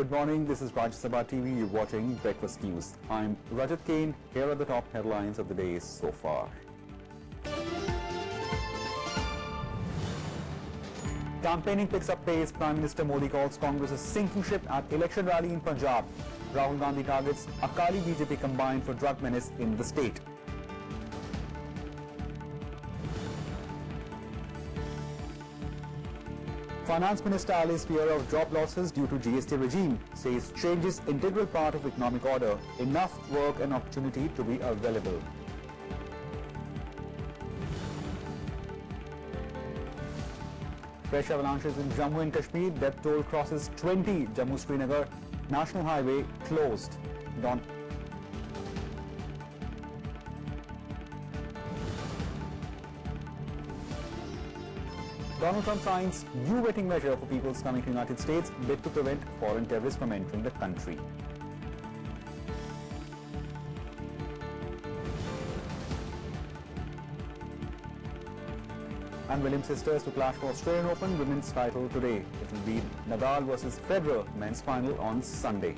Good morning, this is Rajya Sabha TV, you're watching Breakfast News. I'm Rajat Kane, here are the top headlines of the day so far. Campaigning picks up pace, Prime Minister Modi calls Congress a sinking ship at election rally in Punjab. Rahul Gandhi targets SAD-BJP combined for drug menace in the state. Finance Minister allays fear of job losses due to GST regime, says change is integral part of economic order, enough work and opportunity to be available. Fresh avalanches in Jammu and Kashmir, death toll crosses 20, Jammu-Srinagar National Highway closed. Donald Trump signs new vetting measure for people coming to the United States, bid to prevent foreign terrorists from entering the country. And Williams sisters to clash for Australian Open women's title today. It will be Nadal versus Federer men's final on Sunday.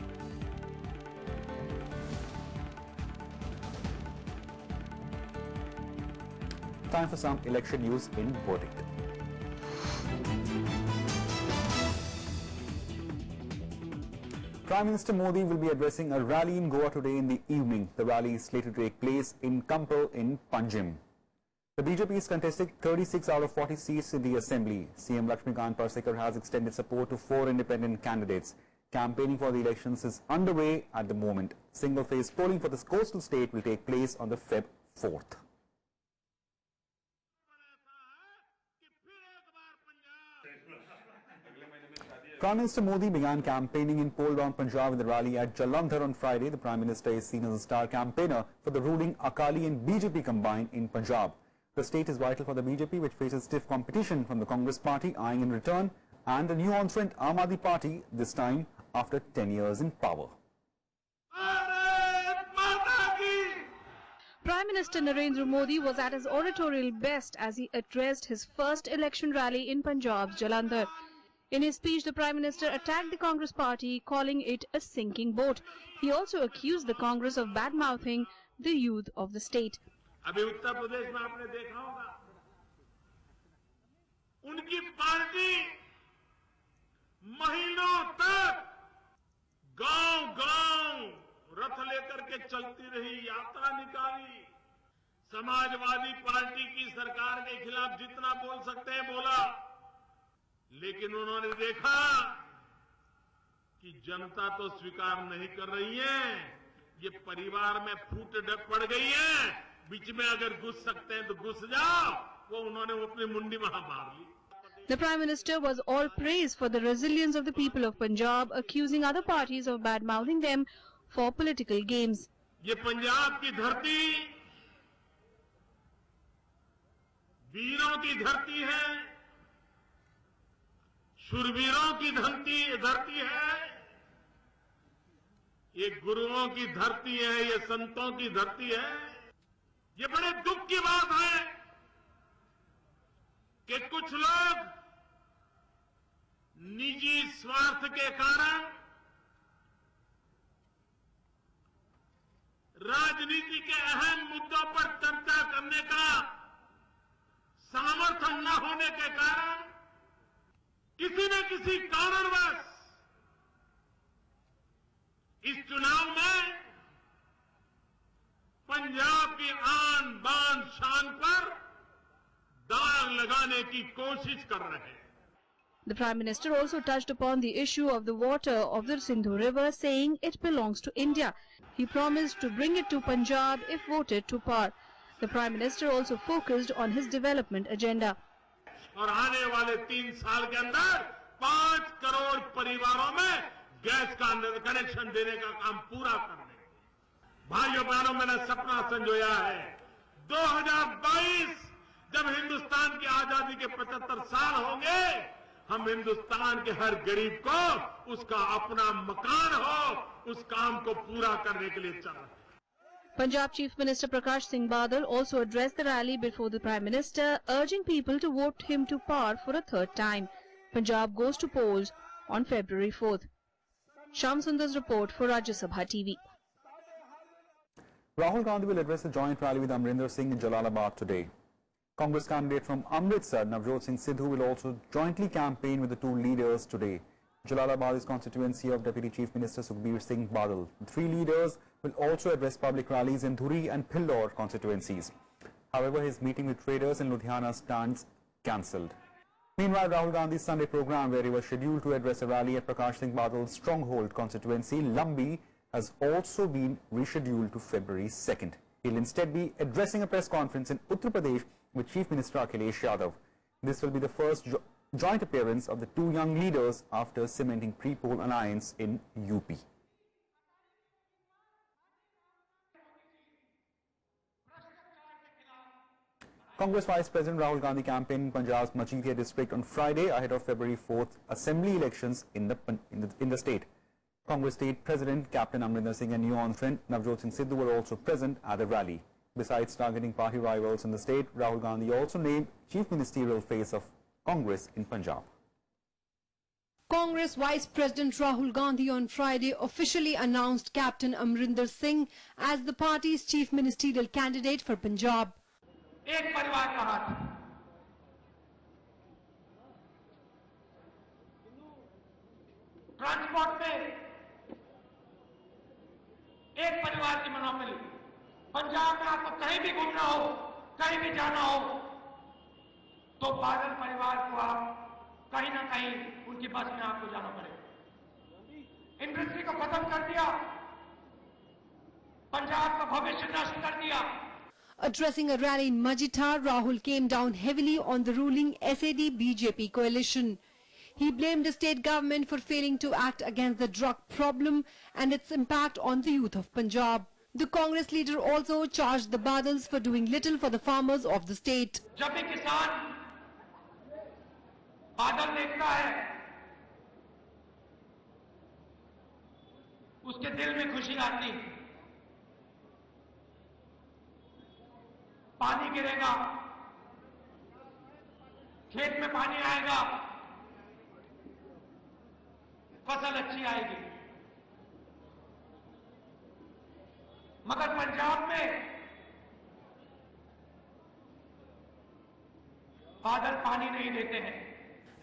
Time for some election news in Bulletin. Prime Minister Modi will be addressing a rally in Goa today in the evening. The rally is slated to take place in Kampal in Punjab. The BJP is contesting 36 out of 40 seats in the assembly. CM Lakshmikant Parsekar has extended support to 4 independent candidates. Campaigning for the elections is underway at the moment. Single-phase polling for this coastal state will take place on the Feb 4th. Prime Minister Modi began campaigning in Pole-down Punjab with a rally at Jalandhar on Friday. The Prime Minister is seen as a star campaigner for the ruling Akali and BJP combined in Punjab. The state is vital for the BJP, which faces stiff competition from the Congress party eyeing in return and a new entrant Aam Aadmi Party, this time after 10 years in power. Prime Minister Narendra Modi was at his oratorial best as he addressed his first election rally in Punjab's Jalandhar. In his speech, the Prime Minister attacked the Congress party, calling it a sinking boat. He also accused the Congress of bad-mouthing the youth of the state. अभी उत्तर प्रदेश में आपने देखा होगा, उनकी party महीनों तक गांव-गांव रथ लेकर के चलती रही, यात्रा निकाली। समाजवादी पार्टी की सरकार के खिलाफ जितना बोल सकते हैं बोला, लेकिन उन्होंने देखा कि जनता तो स्वीकार नहीं कर रही है, ये परिवार में फूट पड़ गई है, बीच में अगर घुस सकते हैं तो घुस जाओ, वो उन्होंने अपनी मुंडी वहां मार ली। The Prime Minister was all praise for the resilience of the people of Punjab, accusing other parties of bad-mouthing them for political games. ये पंजाब की धरती वीरों की धरती है, शूरवीरों की धरती है, ये गुरुओं की धरती है, ये संतों की धरती है। ये बड़े दुख की बात है कि कुछ लोग निजी स्वार्थ के कारण राजनीति के अहम मुद्दों पर चर्चा करने का सामर्थ्य न होने के कारण किसी न किसी कारणवश इस चुनाव में पंजाब की आन बान शान पर दाग लगाने की कोशिश कर रहे हैं। The Prime Minister also touched upon the issue of the water of the Sindhu River, saying it belongs to India. He promised to bring it to Punjab if voted to power. The Prime Minister also focused on his development agenda. और आने वाले 3 साल के अंदर 5 करोड़ परिवारों में gas का connection देने का काम पूरा करने। भाइयों बहनों, मैंने सपना संजोया है 2022 जब हिंदुस्तान की आजादी के 75 साल होंगे, हम हिंदुस्तान के हर गरीब को उसका अपना मकान हो, उस काम को पूरा करने के लिए चल रहे हैं। Punjab Chief Minister Prakash Singh Badal also addressed the rally before the Prime Minister, urging people to vote him to power for a third time. Punjab goes to polls on February 4th. Shyam Sundar's report for Rajya Sabha TV. Rahul Gandhi will address a joint rally with Amrinder Singh in Jalalabad today. Congress candidate from Amritsar, Navjot Singh Sidhu, will also jointly campaign with the two leaders today. Jalalabad is constituency of Deputy Chief Minister Sukhbir Singh Badal. The three leaders will also address public rallies in Dhuri and Philor constituencies. However, his meeting with traders in Ludhiana stands cancelled. Meanwhile, Rahul Gandhi's Sunday program, where he was scheduled to address a rally at Prakash Singh Badal's stronghold constituency, Lambi, has also been rescheduled to February 2nd. He'll instead be addressing a press conference in Uttar Pradesh with Chief Minister Akhilesh Yadav. This will be the first joint appearance of the two young leaders after cementing pre-poll alliance in UP. Congress Vice President Rahul Gandhi campaigned in Punjab's Majidiyah district on Friday ahead of February 4th assembly elections in the state. Congress State President Captain Amrinder Singh and new entrant Navjot Singh Sidhu were also present at the rally. Besides targeting party rivals in the state, Rahul Gandhi also named Chief Ministerial face of Congress in Punjab. Congress Vice President Rahul Gandhi on Friday officially announced Captain Amrinder Singh as the party's chief ministerial candidate for Punjab. एक परिवार का हाथ transport में एक परिवार की monopoly. Punjab में आपको कहीं भी घूमना हो, कहीं भी जाना हो, तो बादल परिवार को आप कहीं ना कहीं उनकी बस में आपको जाना पड़ेगा। इंडस्ट्री को खत्म कर दिया, पंजाब का भविष्य नष्ट कर दिया। Addressing a rally in Majidiyah, Rahul came down heavily on the ruling SAD-BJP coalition. He blamed the state government for failing to act against the drug problem and its impact on the youth of Punjab. The Congress leader also charged the Badals for doing little for the farmers of the state. जब भी किसान बादल देखता है, उसके दिल में खुशी आती है। पानी गिरेगा, खेत में पानी आएगा, फसल अच्छी आएगी। मगर पंजाब में बादल पानी नहीं देते हैं।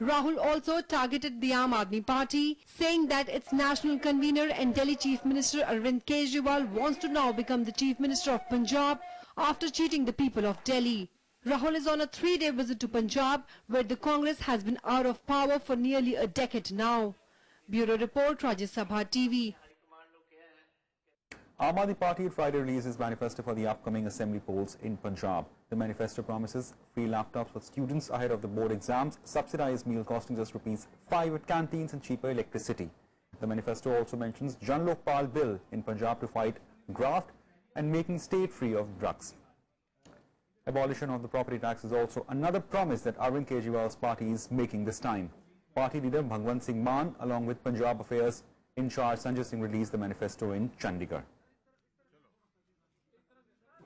Rahul also targeted the Aam Aadmi Party, saying that its national convener and Delhi Chief Minister Arvind Kejriwal wants to now become the Chief Minister of Punjab after cheating the people of Delhi. Rahul is on a 3-day visit to Punjab, where the Congress has been out of power for nearly a decade now. Bureau Report, Rajya Sabha TV. Aam Aadmi Party Friday released its manifesto for the upcoming assembly polls in Punjab. The manifesto promises free laptops for students ahead of the board exams, subsidized meal costing just ₹5 at canteens and cheaper electricity. The manifesto also mentions Jan Lokpal Bill in Punjab to fight graft and making state free of drugs. Abolition of the property tax is also another promise that Arvind Kejriwal's party is making this time. Party leader Bhagwant Singh Mann, along with Punjab Affairs in charge Sanjay Singh, released the manifesto in Chandigarh.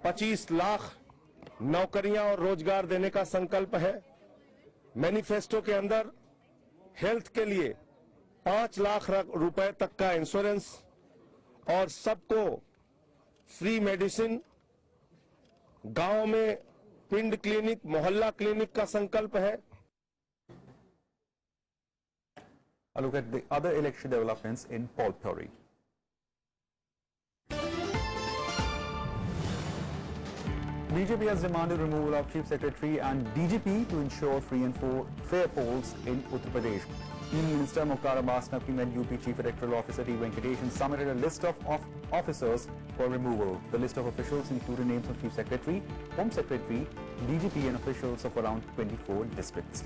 25 lakh नौकरियां और रोजगार देने का संकल्प है। Manifesto के अंदर health के लिए 5 लाख रुपए तक का इंश्योरेंस और सबको फ्री मेडिसिन, गांव में पिंड क्लिनिक, मोहल्ला क्लिनिक का संकल्प है। A look at the other election developments in Polpuri. BJP has demanded removal of Chief Secretary and DGP to ensure free and fair polls in Uttar Pradesh. Union Minister Mukhtar Abbas Naqvi met UP Chief Electoral Officer T. Venkatesh and submitted a list of officers for removal. The list of officials included names of Chief Secretary, Home Secretary, DGP and officials of around 24 districts.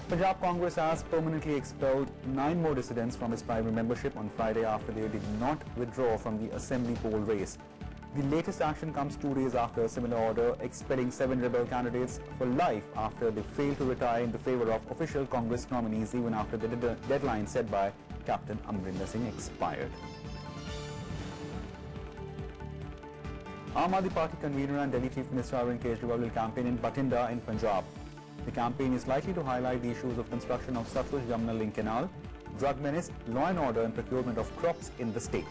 Punjab Congress has permanently expelled 9 more dissidents from its primary membership on Friday after they did not withdraw from the assembly poll race. The latest action comes 2 days after a similar order expelling 7 rebel candidates for life after they failed to retire in the favour of official Congress nominees even after the deadline set by Captain Amrinder Singh expired. Aam Aadmi Party convener and Delhi Chief Minister Arvind Kejriwal will campaign in Bathinda in Punjab. The campaign is likely to highlight the issues of construction of Satluj-Jamuna link canal, drug menace, law and order and procurement of crops in the state.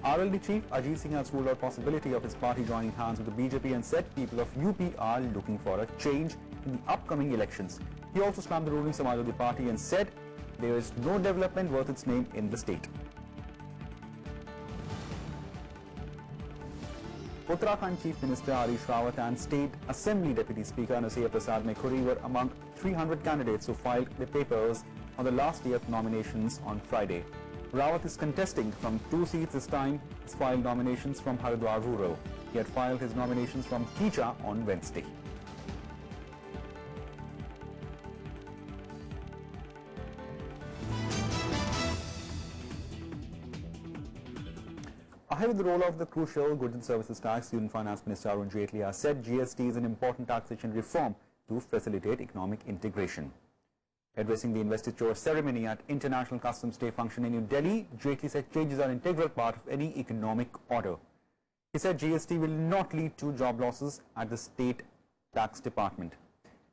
RLD chief Ajit Singh has ruled out possibility of his party joining hands with the BJP and said people of UP are looking for a change in the upcoming elections. He also slammed the ruling Samajwadi Party and said there is no development worth its name in the state. Uttarakhand Chief Minister Harish Rawat and State Assembly Deputy Speaker Anusaiya Prasad Mekhuri were among 300 candidates who filed their papers on the last day of nominations on Friday. Rawat is contesting from 2 seats this time. He's filed nominations from Haridwar Rural. He had filed his nominations from Kicha on Wednesday. Ahead of the rollout of the crucial goods and services tax, Union Finance Minister Arun Jaitley has said GST is an important taxation reform to facilitate economic integration. Addressing the investiture ceremony at International Customs Day function in New Delhi, Jaitley said changes are an integral part of any economic order. He said GST will not lead to job losses at the state tax department.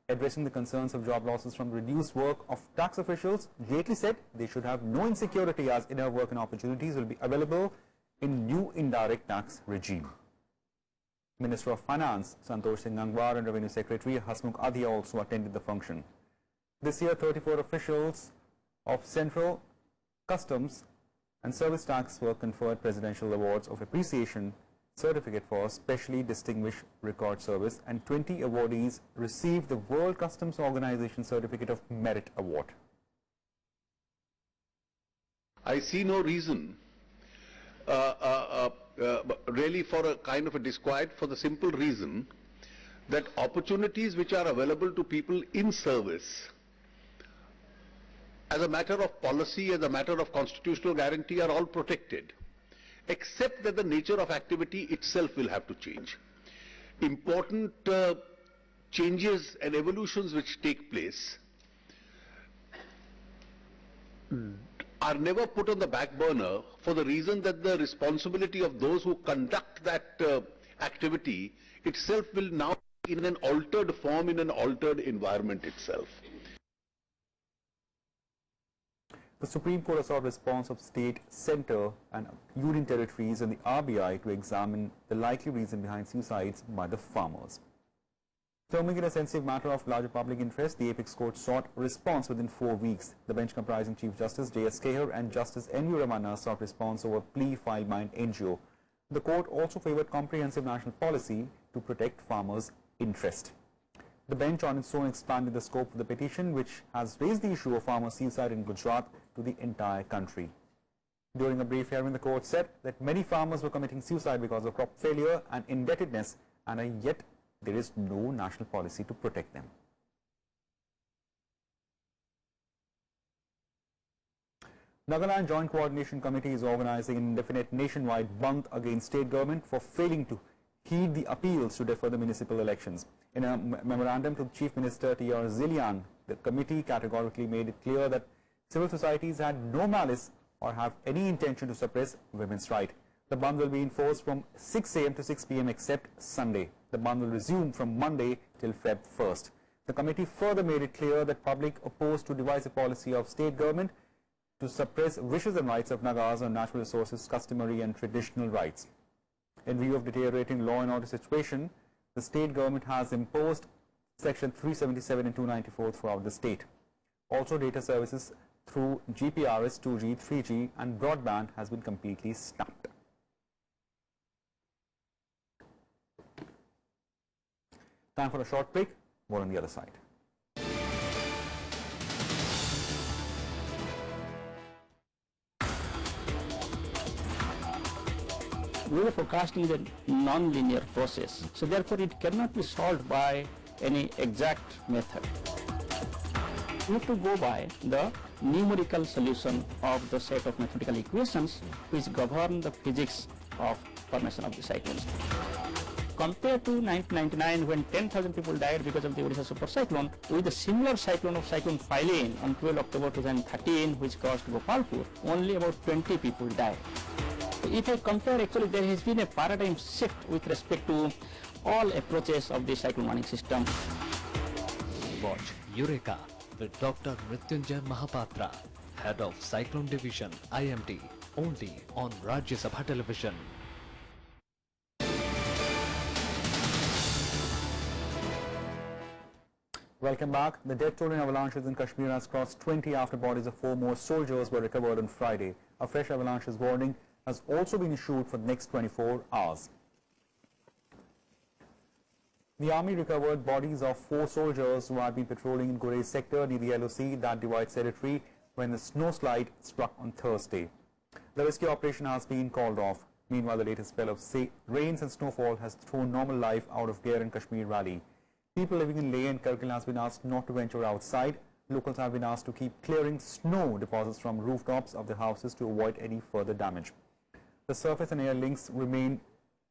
Addressing the concerns of job losses from the reduced work of tax officials, Jaitley said they should have no insecurity as inner work and opportunities will be available in new indirect tax regime. Minister of Finance Santosh Singh Gangwar and Revenue Secretary Hasmukh Adhia also attended the function. This year, 34 officials of Central Customs and Service Tax were conferred Presidential Awards of Appreciation Certificate for Specially Distinguished Record Service, and 20 awardees received the World Customs Organization Certificate of Merit Award. I see no reason really for a kind of a disquiet, for the simple reason that opportunities which are available to people in service as a matter of policy, as a matter of constitutional guarantee, are all protected, except that the nature of activity itself will have to change. Important changes and evolutions which take place are never put on the back burner for the reason that the responsibility of those who conduct that activity itself will now be in an altered form, in an altered environment itself. The Supreme Court has sought response of state, centre and union territories and the RBI to examine the likely reason behind suicides by the farmers. Terming it a sensitive matter of larger public interest, the Apex Court sought response within 4 weeks. The bench comprising Chief Justice J.S. Kehar and Justice N.U. Ramana sought response over a plea filed by an NGO. The court also favoured comprehensive national policy to protect farmers' interest. The bench on its own expanded the scope of the petition, which has raised the issue of farmer suicide in Gujarat to the entire country. During a brief hearing, the court said that many farmers were committing suicide because of crop failure and indebtedness, and yet there is no national policy to protect them. Nagaland Joint Coordination Committee is organizing an indefinite nationwide bandh against state government for failing to heed the appeals to defer the municipal elections. In a memorandum to the Chief Minister T.R. Zillian, the committee categorically made it clear that civil societies had no malice or have any intention to suppress women's rights. The bandh will be enforced from 6 a.m. to 6 p.m. except Sunday. The bandh will resume from Monday till Feb 1st. The committee further made it clear that public opposed to divisive policy of state government to suppress wishes and rights of Nagas on natural resources, customary and traditional rights. In view of deteriorating law and order situation, the state government has imposed Section 377 and 294 throughout the state. Also, data services through GPRS, 2G, 3G and broadband has been completely stopped. Time for a short break. More on the other side. Weather forecasting is a non-linear process, so therefore it cannot be solved by any exact method. We have to go by the numerical solution of the set of mathematical equations which govern the physics of formation of the cyclones. Compared to 1999, when 10,000 people died because of the Odisha super cyclone, with a similar cyclone of Cyclone Phylline on 12 October 2013, which caused Gopalpur, only about 20 people died. If I compare, actually there has been a paradigm shift with respect to all approaches of the cyclone warning system. Watch Eureka with Dr. Mrityunjay Mahapatra, Head of Cyclone Division, IMD, only on Rajya Sabha Television. Welcome back. The death toll in avalanches in Kashmir has crossed 20 after bodies of 4 more soldiers were recovered on Friday. A fresh avalanches warning has also been issued for the next 24 hours. The army recovered bodies of 4 soldiers who had been patrolling in Gurez sector near the LOC that divides territory when the snowslide struck on Thursday. The rescue operation has been called off. Meanwhile, the latest spell of rains and snowfall has thrown normal life out of gear in Kashmir Valley. People living in Leh and Kargil has been asked not to venture outside. Locals have been asked to keep clearing snow deposits from rooftops of their houses to avoid any further damage. The surface and air links remain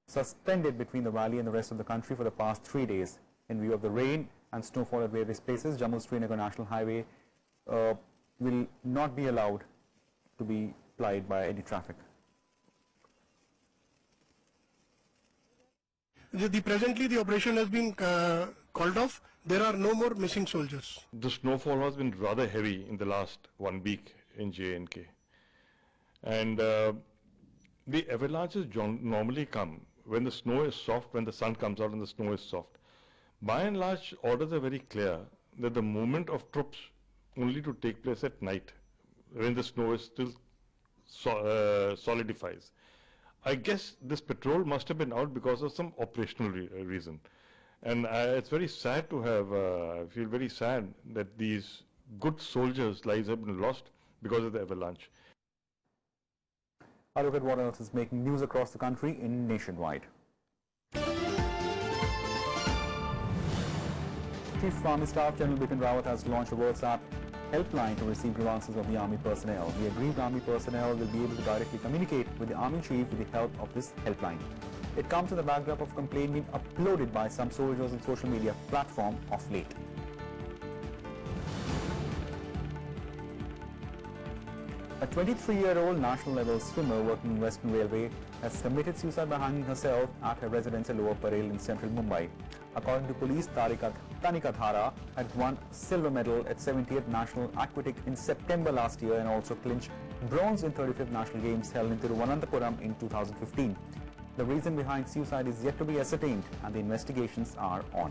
suspended between the valley and the rest of the country for the past 3 days. In view of the rain and snowfall at various places, Jammu-Srinagar National Highway will not be allowed to be plied by any traffic. Presently, the operation has been called off. There are no more missing soldiers. The snowfall has been rather heavy in the last 1 week in J&K. And the avalanches normally come when the snow is soft, when the sun comes out and the snow is soft. By and large, orders are very clear that the movement of troops only to take place at night when the snow is still solidifies. I guess this patrol must have been out because of some operational reason. And it's very sad to have, I feel very sad that these good soldiers' lives have been lost because of the avalanche. A look at what else is making news across the country in Nationwide. Chief Army Staff General Bulletin has launched a WhatsApp helpline to receive grievances of the Army personnel. The aggrieved Army personnel will be able to directly communicate with the Army Chief with the help of this helpline. It comes in the backdrop of a complaint being uploaded by some soldiers on social media platform of late. A 23-year-old national-level swimmer working in Western Railway has committed suicide by hanging herself at her residence at Lower Parel in central Mumbai. According to police, Tanika Dhara had won silver medal at 70th National Aquatic in September last year and also clinched bronze in 35th National Games held in Thiruvananthapuram in 2015. The reason behind suicide is yet to be ascertained and the investigations are on.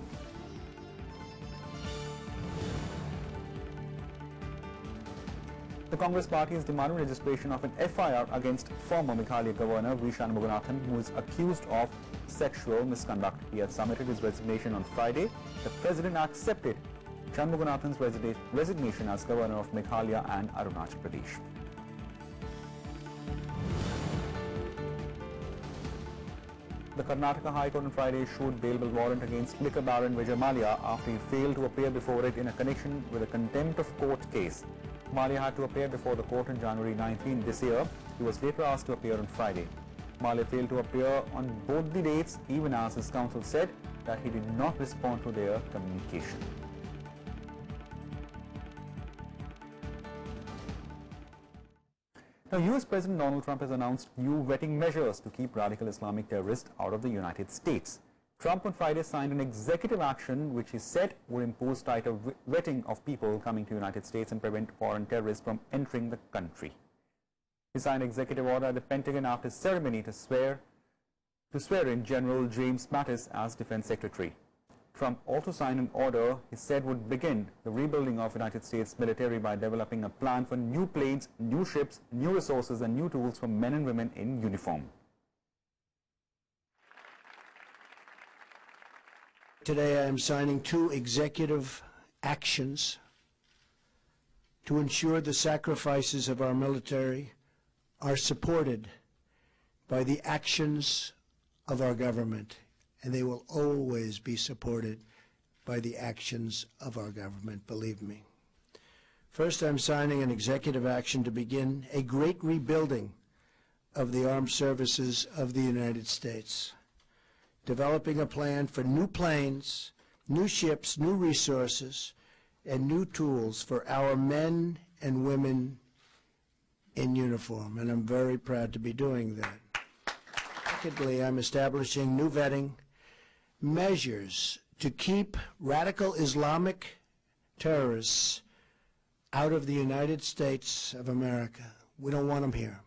The Congress party is demanding registration of an FIR against former Meghalaya Governor V. Shanmuganathan, who is accused of sexual misconduct. He had submitted his resignation on Friday. The president accepted Shanmuganathan's resignation as Governor of Meghalaya and Arunachal Pradesh. The Karnataka High Court on Friday issued bailable warrant against liquor baron Vijay Mallya after he failed to appear before it in a connection with a contempt of court case. Mallya had to appear before the court on January 19 this year. He was later asked to appear on Friday. Mallya failed to appear on both the dates, even as his counsel said that he did not respond to their communication. Now, US President Donald Trump has announced new vetting measures to keep radical Islamic terrorists out of the United States. Trump on Friday signed an executive action which he said would impose tighter vetting of people coming to the United States and prevent foreign terrorists from entering the country. He signed an executive order at the Pentagon after a ceremony to swear in General James Mattis as Defense Secretary. Trump also signed an order he said would begin the rebuilding of United States military by developing a plan for new planes, new ships, new resources and new tools for men and women in uniform. Today I am signing 2 executive actions to ensure the sacrifices of our military are supported by the actions of our government, and they will always be supported by the actions of our government, believe me. First, I'm signing an executive action to begin a great rebuilding of the armed services of the United States, developing a plan for new planes, new ships, new resources, and new tools for our men and women in uniform, and I'm very proud to be doing that. Secondly, I'm establishing new vetting measures to keep radical Islamic terrorists out of the United States of America. We don't want them here.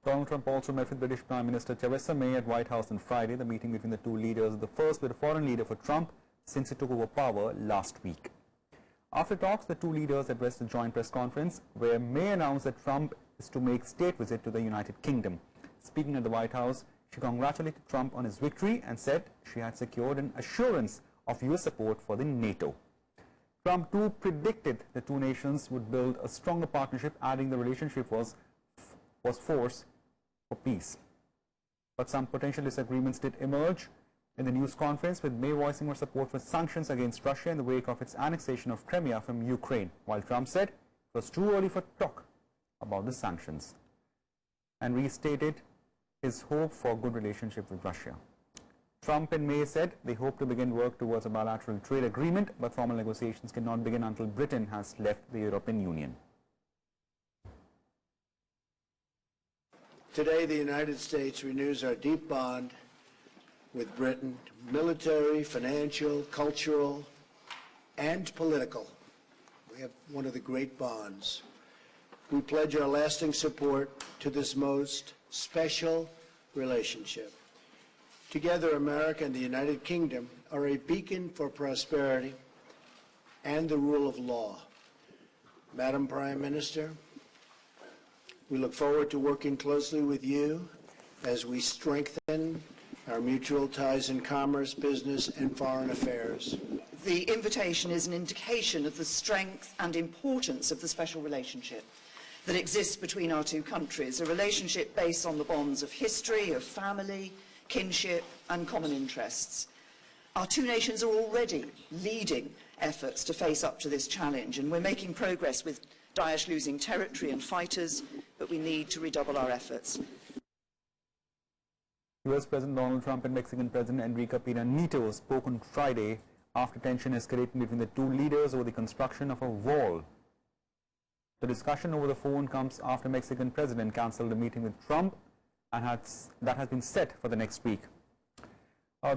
Donald Trump also met with British Prime Minister Theresa May at White House on Friday. The meeting between the two leaders is the first with a foreign leader for Trump since he took over power last week. After talks, the two leaders addressed a joint press conference where May announced that Trump is to make state visit to the United Kingdom. Speaking at the White House, she congratulated Trump on his victory and said she had secured an assurance of US support for the NATO. Trump too predicted the two nations would build a stronger partnership, adding the relationship was force for peace. But some potential disagreements did emerge in the news conference, with May voicing her support for sanctions against Russia in the wake of its annexation of Crimea from Ukraine, while Trump said it was too early for talk about the sanctions and restated his hope for good relationship with Russia. Trump and May said they hope to begin work towards a bilateral trade agreement, but formal negotiations cannot begin until Britain has left the European Union. Today, the United States renews our deep bond with Britain, military, financial, cultural, and political. We have one of the great bonds. We pledge our lasting support to this most special relationship. Together, America and the United Kingdom are a beacon for prosperity and the rule of law. Madam Prime Minister, we look forward to working closely with you as we strengthen our mutual ties in commerce, business, and foreign affairs. The invitation is an indication of the strength and importance of the special relationship that exists between our two countries, a relationship based on the bonds of history, of family, kinship, and common interests. Our two nations are already leading efforts to face up to this challenge, and we're making progress with Daesh losing territory and fighters, but we need to redouble our efforts. US President Donald Trump and Mexican President Enrique Pena Nieto spoke on Friday after tension escalating between the two leaders over the construction of a wall. The discussion over the phone comes after Mexican President cancelled a meeting with Trump and that has been set for the next week.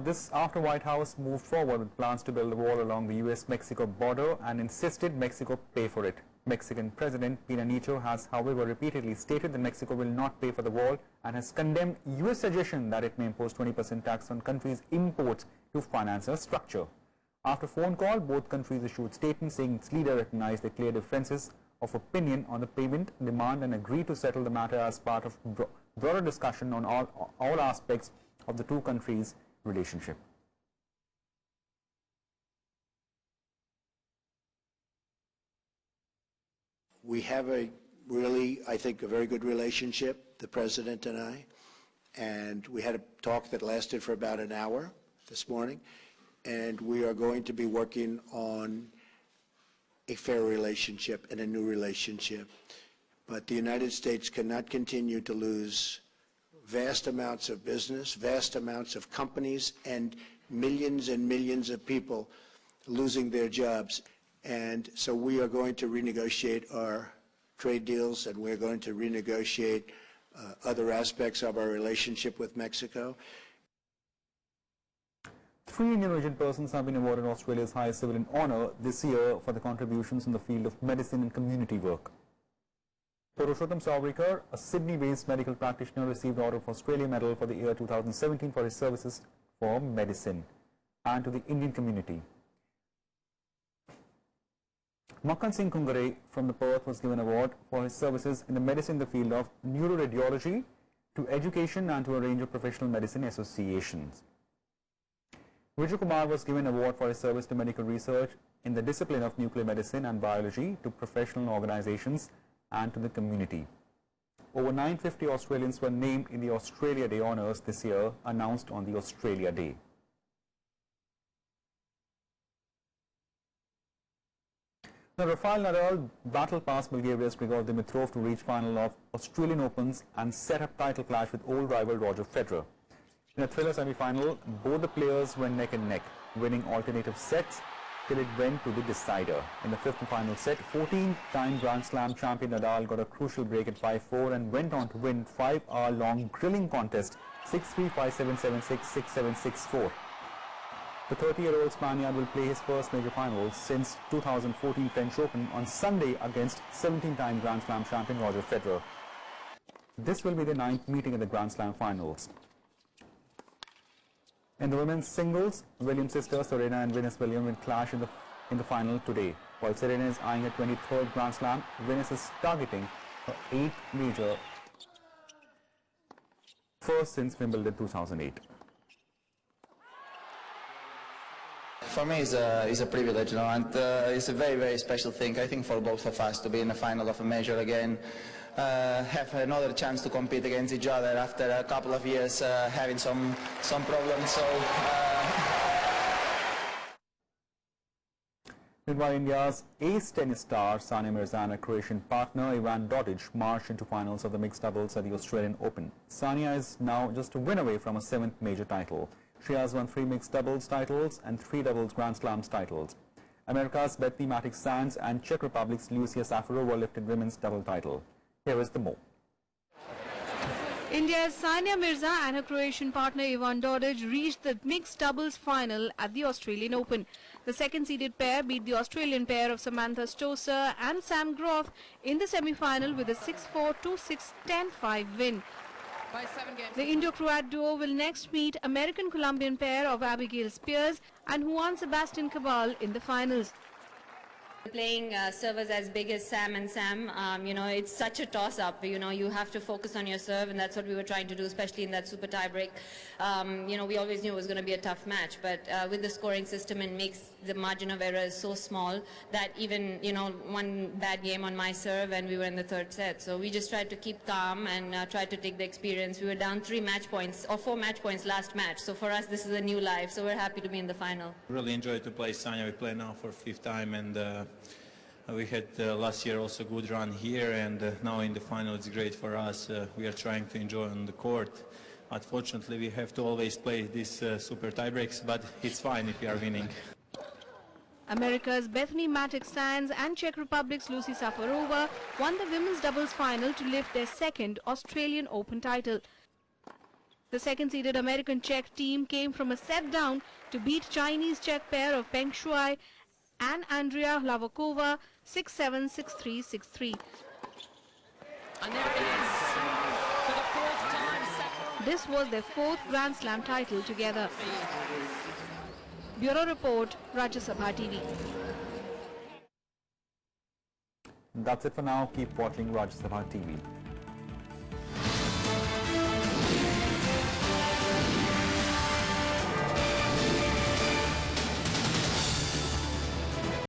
This after White House moved forward with plans to build a wall along the US-Mexico border and insisted Mexico pay for it. Mexican President Pena Nieto has, however, repeatedly stated that Mexico will not pay for the wall and has condemned US suggestion that it may impose 20% tax on countries' imports to finance a structure. After phone call, both countries issued statements saying its leader recognized the clear differences of opinion on the payment demand and agreed to settle the matter as part of broader discussion on all aspects of the two countries' relationship. We have a really, I think, a very good relationship, the President and I, and we had a talk that lasted for about an hour this morning, and we are going to be working on a fair relationship and a new relationship. But the United States cannot continue to lose vast amounts of business, vast amounts of companies, and millions of people losing their jobs. And so we are going to renegotiate our trade deals, and we're going to renegotiate other aspects of our relationship with Mexico. 3 Indian origin persons have been awarded Australia's highest civilian honour this year for their contributions in the field of medicine and community work. Purushottam Savrikar, a Sydney-based medical practitioner, received Order of Australia Medal for the year 2017 for his services for medicine and to the Indian community. Makkan Singh Kungare from the Perth was given an award for his services in the medicine in the field of neuroradiology, to education and to a range of professional medicine associations. Vijay Kumar was given an award for his service to medical research in the discipline of nuclear medicine and biology, to professional organizations and to the community. Over 950 Australians were named in the Australia Day honours this year, announced on the Australia Day. Now, Rafael Nadal battled past Bulgaria's Grigor Dimitrov to reach final of Australian Opens and set up title clash with old rival Roger Federer. In a thriller semi-final, both the players went neck and neck, winning alternative sets till it went to the decider. In the fifth and final set, 14-time Grand Slam champion Nadal got a crucial break at 5-4 and went on to win 5-hour-long grilling contest 6-3, 5-7, 7-6, 6-7, 6-4. The 30-year-old Spaniard will play his first major final since 2014 French Open on Sunday against 17-time Grand Slam champion Roger Federer. This will be the 9th meeting in the Grand Slam finals. In the women's singles, Williams sisters Serena and Venus Williams will clash in the final today. While Serena is eyeing her 23rd Grand Slam, Venus is targeting her 8th major, first since Wimbledon 2008. For me, it's a privilege, and it's a very, very special thing, I think, for both of us to be in the final of a major again, have another chance to compete against each other after a couple of years having some problems. So. Meanwhile, India's ace tennis star Sania Mirza and her Croatian partner Ivan Dodig marched into finals of the mixed doubles at the Australian Open. Sania is now just a win away from a 7th major title. She has won 3 mixed doubles titles and 3 doubles Grand Slams titles. America's Bethany Mattek-Sands and Czech Republic's Lucia Safarova lifted women's double title. Here is the more. India's Sania Mirza and her Croatian partner Ivan Dodig reached the mixed doubles final at the Australian Open. The second-seeded pair beat the Australian pair of Samantha Stosur and Sam Groth in the semi-final with a 6-4, 2-6, 10-5 win. The Indo-Croat duo will next meet American-Colombian pair of Abigail Spears and Juan Sebastian Cabal in the finals. Playing servers as big as Sam and Sam, it's such a toss-up. You have to focus on your serve, and that's what we were trying to do, especially in that super tie-break. We always knew it was going to be a tough match, but with the scoring system, it makes the margin of error is so small that even, one bad game on my serve and we were in the third set. So we just tried to keep calm and tried to take the experience. We were down 4 match points last match. So for us, this is a new life. So we're happy to be in the final. Really enjoyed to play Sania. We play now for 5th time, and we had last year also good run here, and now in the final it's great for us. We are trying to enjoy on the court. Unfortunately, we have to always play these super tie breaks, but it's fine if we are winning. America's Bethany Mattek-Sands and Czech Republic's Lucy Safarova won the women's doubles final to lift their 2nd Australian Open title. The second-seeded American-Czech team came from a set down to beat Chinese-Czech pair of Peng Shuai and Andrea Hlavakova 6-7, 6-3, 6-3. And there it is for the 4th time. This was their 4th Grand Slam title together. Bureau Report, Rajya Sabha TV. That's it for now. Keep watching Rajya Sabha TV.